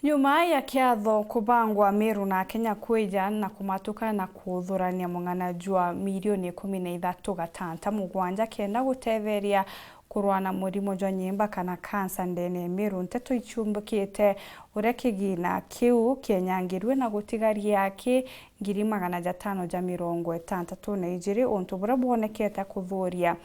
Nyuma ya kiatho kubangwa Meru na Kenya kwija na kumatuka na kuthurania mung'ana jua milioni 13.7 kenda gutetheria kurwana murimo jwa nyimba kana kanca ndene Meru nteto ichumbukite uria KIGINA kiu KIENYANGIRWE na gutigaria yake 562 untu bura bwonekete kuthuria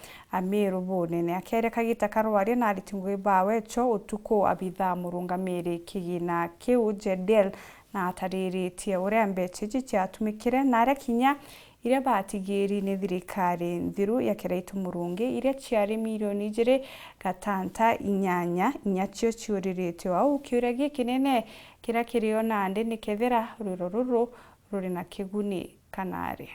Meru bunene akere kagita karwari na ritingwe bawe cho utuko abitha murungamiri KIGINA kiu jedel na atariritie uria Mbeca ciatumikire na arekinya iria batigiri ni thirikari NTHIRU ya kiraitu murungi iria ciari milioni 2.8 INYACIO ciuririte au kiuria gikinene kira kirio nande ni kethera ruroruru ruri na kiguni kanari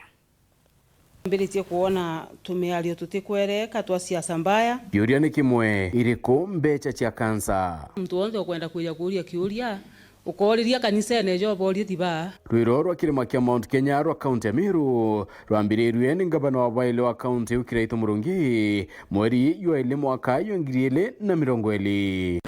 mbiritie kuona tumeario tutikwereka twa siasa mbaya kiuria ni kimwe Iriku Mbeca cia Kanca mtu wonde kwenda kuria kiuria ukoriria kanisa nejo borie tiba rwiro rwa kirima kia Mount Kenya rwa kaunti ya Meru rwambiriirwe ni ngabana wa baile wa kaunti ukiraito murungi mweri ywa ile mwaka 2020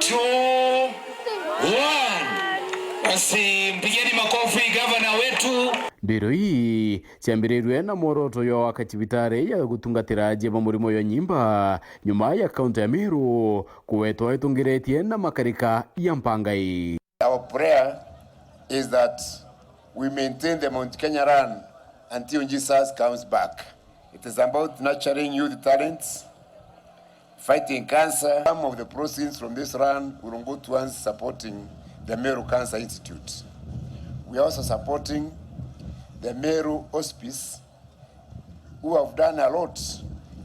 basi mpigeni makofi gavana wetu. Ndiro hii ciambirirwe na mworoto yo wakachibitare ya gutungatira jeba murimo yo nyimba nyuma ya kaunti ya Meru kuwetwa itungiretie na makarika ya mpangai. Our prayer is that we maintain the Mount Kenya run until Jesus comes back. It is about nurturing youth talents, fighting cancer. Some of the proceeds from this run will go towards supporting the Meru Cancer Institute. We are also supporting the Meru Hospice, who have done a lot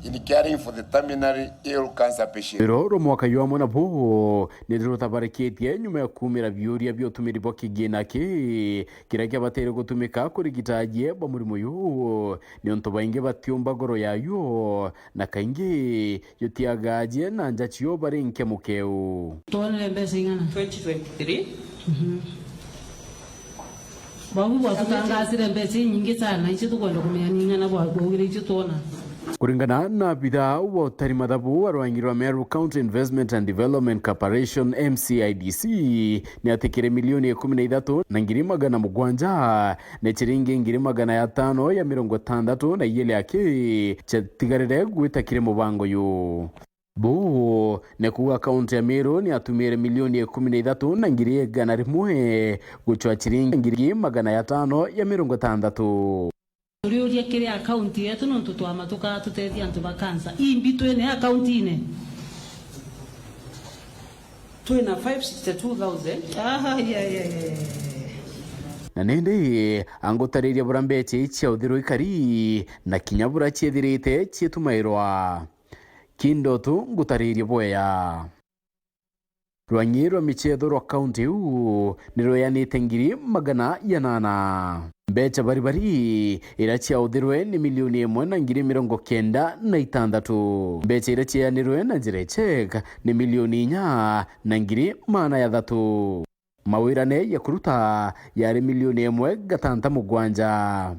in caring for the terminally ill cancer patients. Roro mwaka yo mwana bo nidiro tabarikitie nyuma ya kumira vyuria byotumiri bo KIGINA kira kia batere gutumika kurigitaje ba murimo yo ni onto bainge batiumba goro yayo na kaingi yotiagaje na NJACIO bari nke mukeu tone Mbeca ingana 2023 babu batangazire Mbeca nyingi sana ichi tukwenda kumeania na bwa gogire ichi tona kuringana na bidhaa wa utari madhabu warwangirwa Meru County Investment and Development Corporation MCIDC ni atikire milioni 13 na 700 na chiringi 560 na iyele yake chatigarire gwitakire mubango yu bo nekuga kaunti ya Meru ni atumire milioni 13 na 101 guchwa chiringi 560 Uriuria KIREA account yetu nontu twamatuka tutethia antu ba cancer imbitu ene account ine twina 562,000 na nende angotariria bura Mbeca cia THIRIKARI na kinyabura ciethirite cietumairwa kindotu ngutariria boya rwanyirwa michetho rwa kaunti u niroyanite 800 Mbeca baribari ira ciathirwe ni milioni 1,96 Mbeca ira cianirwe na njira check ni milioni 4,3 mawirane ya kuruta yari milioni 1.7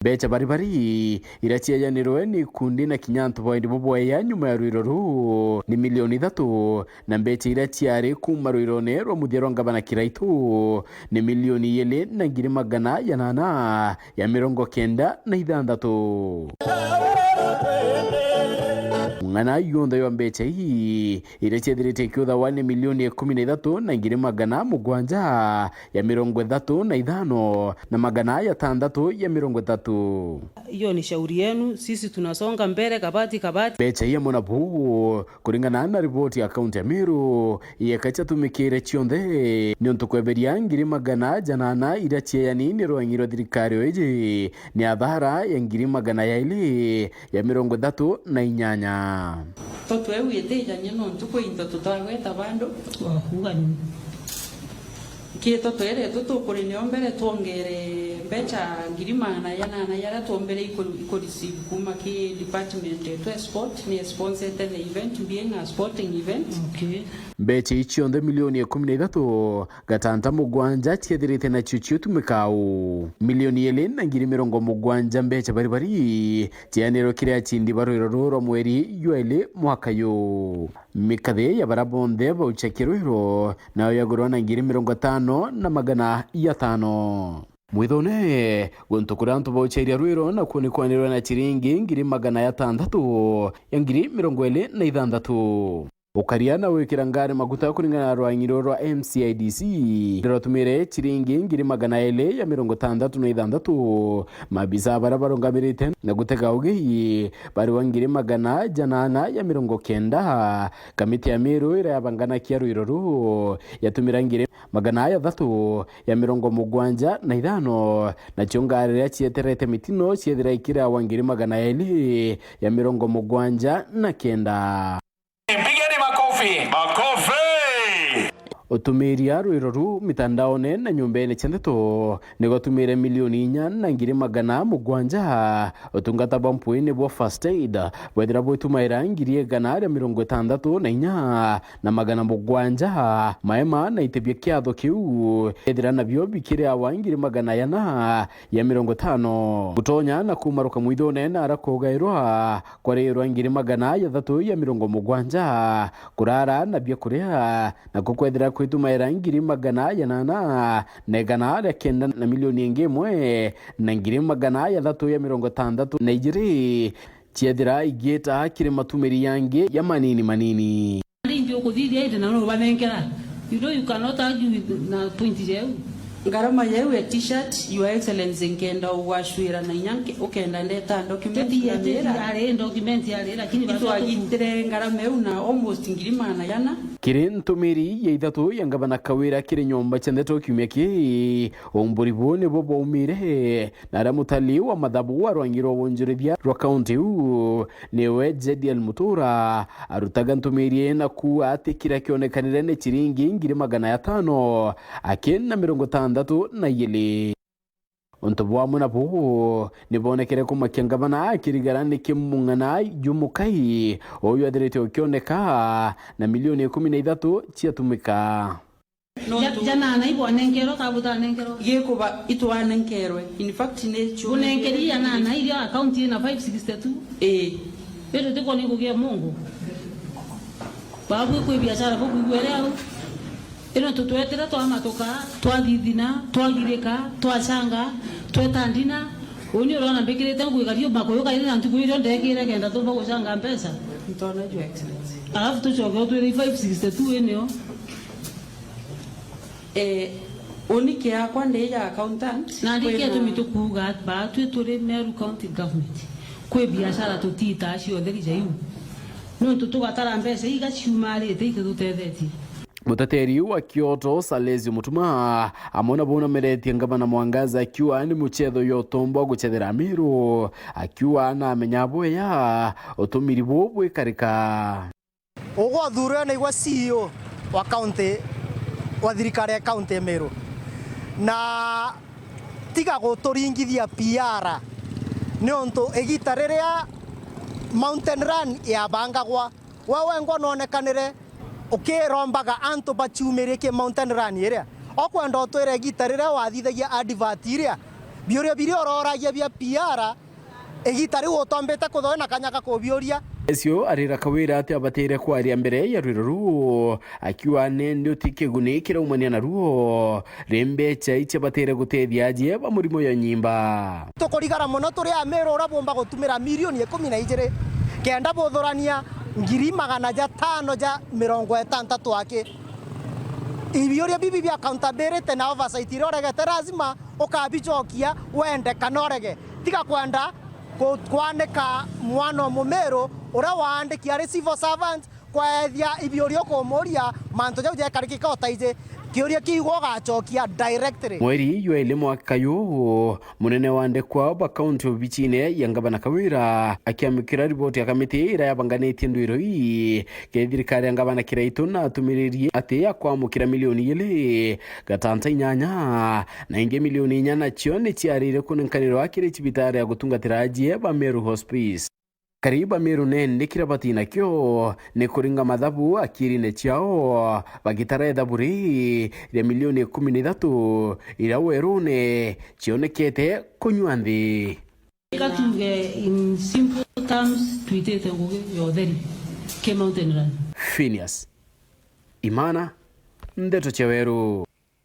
Mbeca baribari ira cianirwe ni kundi na kinyanto boindi boboya nyuma ya rwiro ni milioni 3 na Mbeca ira ciari kuma rwirone rwa muthero ngabana kiraitu ni milioni 2,896 mung'ana yonthe ya Mbeca hii ira ciethirite kiuthawa ni milioni 13,735 na 630 hiyo ni shauri yenu, sisi tunasonga mbele kabati Mbeca ya mwana buu kuringana na ripoti ya kaunti ya Meru yekacha tumikire chionthe ni onto kweberia 100,000 ira ciani ni rwangirwa thirikari oiji ni athara ya 238 toto ewe yetejanye nontu kwinto tutaweta bando wahuga ni kieto tere tutukuri ni ombere tuongere Mbeca 800 yara tuombere iko receive kuma ki department to sport ni sponsored the event being a sporting event. Okay. mbeca icionthe milioni 13 gatanta mugwanja ciethirite na cio tumikau milioni 2,70 mbeca bari cianiro kiria cindi barwiro ruro mweri yueli mwaka yu mikathe ya bara bonthe bauchekirwiro nayo yagurwa na 50,500 mwithone guntu kuria antu baucheria rwiro na kunikwanirwa na chiringi 600,000 ya 2026 ukaria na wikira ngari maguta kuringana na rwanyiro rwa MCIDC riratumire chiringi 266 mabisa bara barongamirite na gutega ugi bari wa 890 kamiti ya miru ira yabangana kia rwiro ru yatumira 375 na chongari ya chieterete mitino chiethira ikira wa 279 Makofi! Utumiria rwiro ru mitandaone na nyumbene chendeto nigotumire milioni 4,700 utungata bampuini bwa first aid bwethira bwitumaira 1,604 maema na itebia kiatho kiu ethira nabyo bikire awa 450 gutonya na kumaruka mwithone na arakogairwa kwarirwa 370 kurara nabyo kurea na kukwethira kwitumaira 800,000 na milioni 1 na 360 na ijiri chiethira igita kiri matumiri yangi ya manini ndio kudhidi ide na no banenkera you cannot argue with na point yeu ngarama yeu ya t-shirt your excellency ngenda ugashwira na inyanke ukenda ndeta document ya document ya lakini bado agitire ngarama yeu na almost 1,000 kiri ntumiri ya ithatu ya ngabana Kawira kiri nyomba chendeto kiumia ki omburi bone bobo umire na ramutali wa madhabu wa rwangiro wonjurithia rwa county u niwe JDL Mutura arutaga ntumiri na ku atikira kionekanire ne chiringi 500 akena 62 Ontobwa muna po nibonekere kumakia ngabana akirigarani kimungana jumukai oyo adirete okioneka na milioni 13 ciatumika jana na ibo anenkero kabuta anenkero yeko ba itu anenkerwe in fact ne chu unenkeria na ile account na 562 pero teko ni kugia Mungu babu kwa biashara babu gweleo ino tutwetera twamatoka twathithina twagirika twachanga twetandina uni urona mbikirite nguikario makoyo kaire antu kwiro ndekire kenda tumba guchanga mpesa ntona your excellency alafu tuchoke tu 562 eneo oni kia kwa ndeja accountant na ndikia tumitukuga ba twetore Meru County Government kwe biashara tutita cio thirija yu no tutugatara mpesa igaciumarite ikitutetheti Mutateri wa Kyoto Salezi Mutuma amona bona mereti ngabana Mwangaza akiwa ni muchetho yotombo guchethera Miru akiwa na menyabo ya otumiri bobwe karika ogo thura na igwa CEO wa county wa thirikari ya county Miru na tiga guturingithia PR ni onto egitarerea mountain run ya bangagwa wawe ngononekanire ukirombaga antu bachumire ke mountain run iria okwenda otwire gitarire wathithagia advert iria bioria biri ororagia bia PR egitari utombete kuthona kanyaka kubioria Esio arira Kawira ati abatire kwaria mbere ya rwiro ruo akiwa ndio tikiguni kira umania na ruo rembecha iche batire gutethia aje ba murimo ya nyimba tukurigara muno turi Amero urabomba gutumira milioni 12 kenda bothorania 560 ake ibioria bibi bia accountability na oversight iroregete lazima ukabichokia wende kanorege tiga kwenda kwaneka mwana Mumero ura waandikia civil servant kwa ethia ibioria komoria manto jau jekarikika otaije kioria kigo gachokia directly mweri yuele mwaka yu munene wande kwa ba county bichine yangabana Kawira akiamikira ripoti ya kamiti ira yabanganite ndwiro ii ke thirikari yangabana kiraito na tumiririe ati ya kwamukira milioni 2.8 na inge milioni 4 cio ni ciarire kunenkanirwa kire cibitari ya gutungatira ajie ba Meru Hospice kariba miru nene kirabatina kyo ni kuringa madhabu akirine chao bagitara edhaburi ya milioni 13 ila werune chionekete kunywanthi. Katuge in simple terms tuitete nguge yotheri ke mountain run. Phineas Imana Ndeto Cheweru.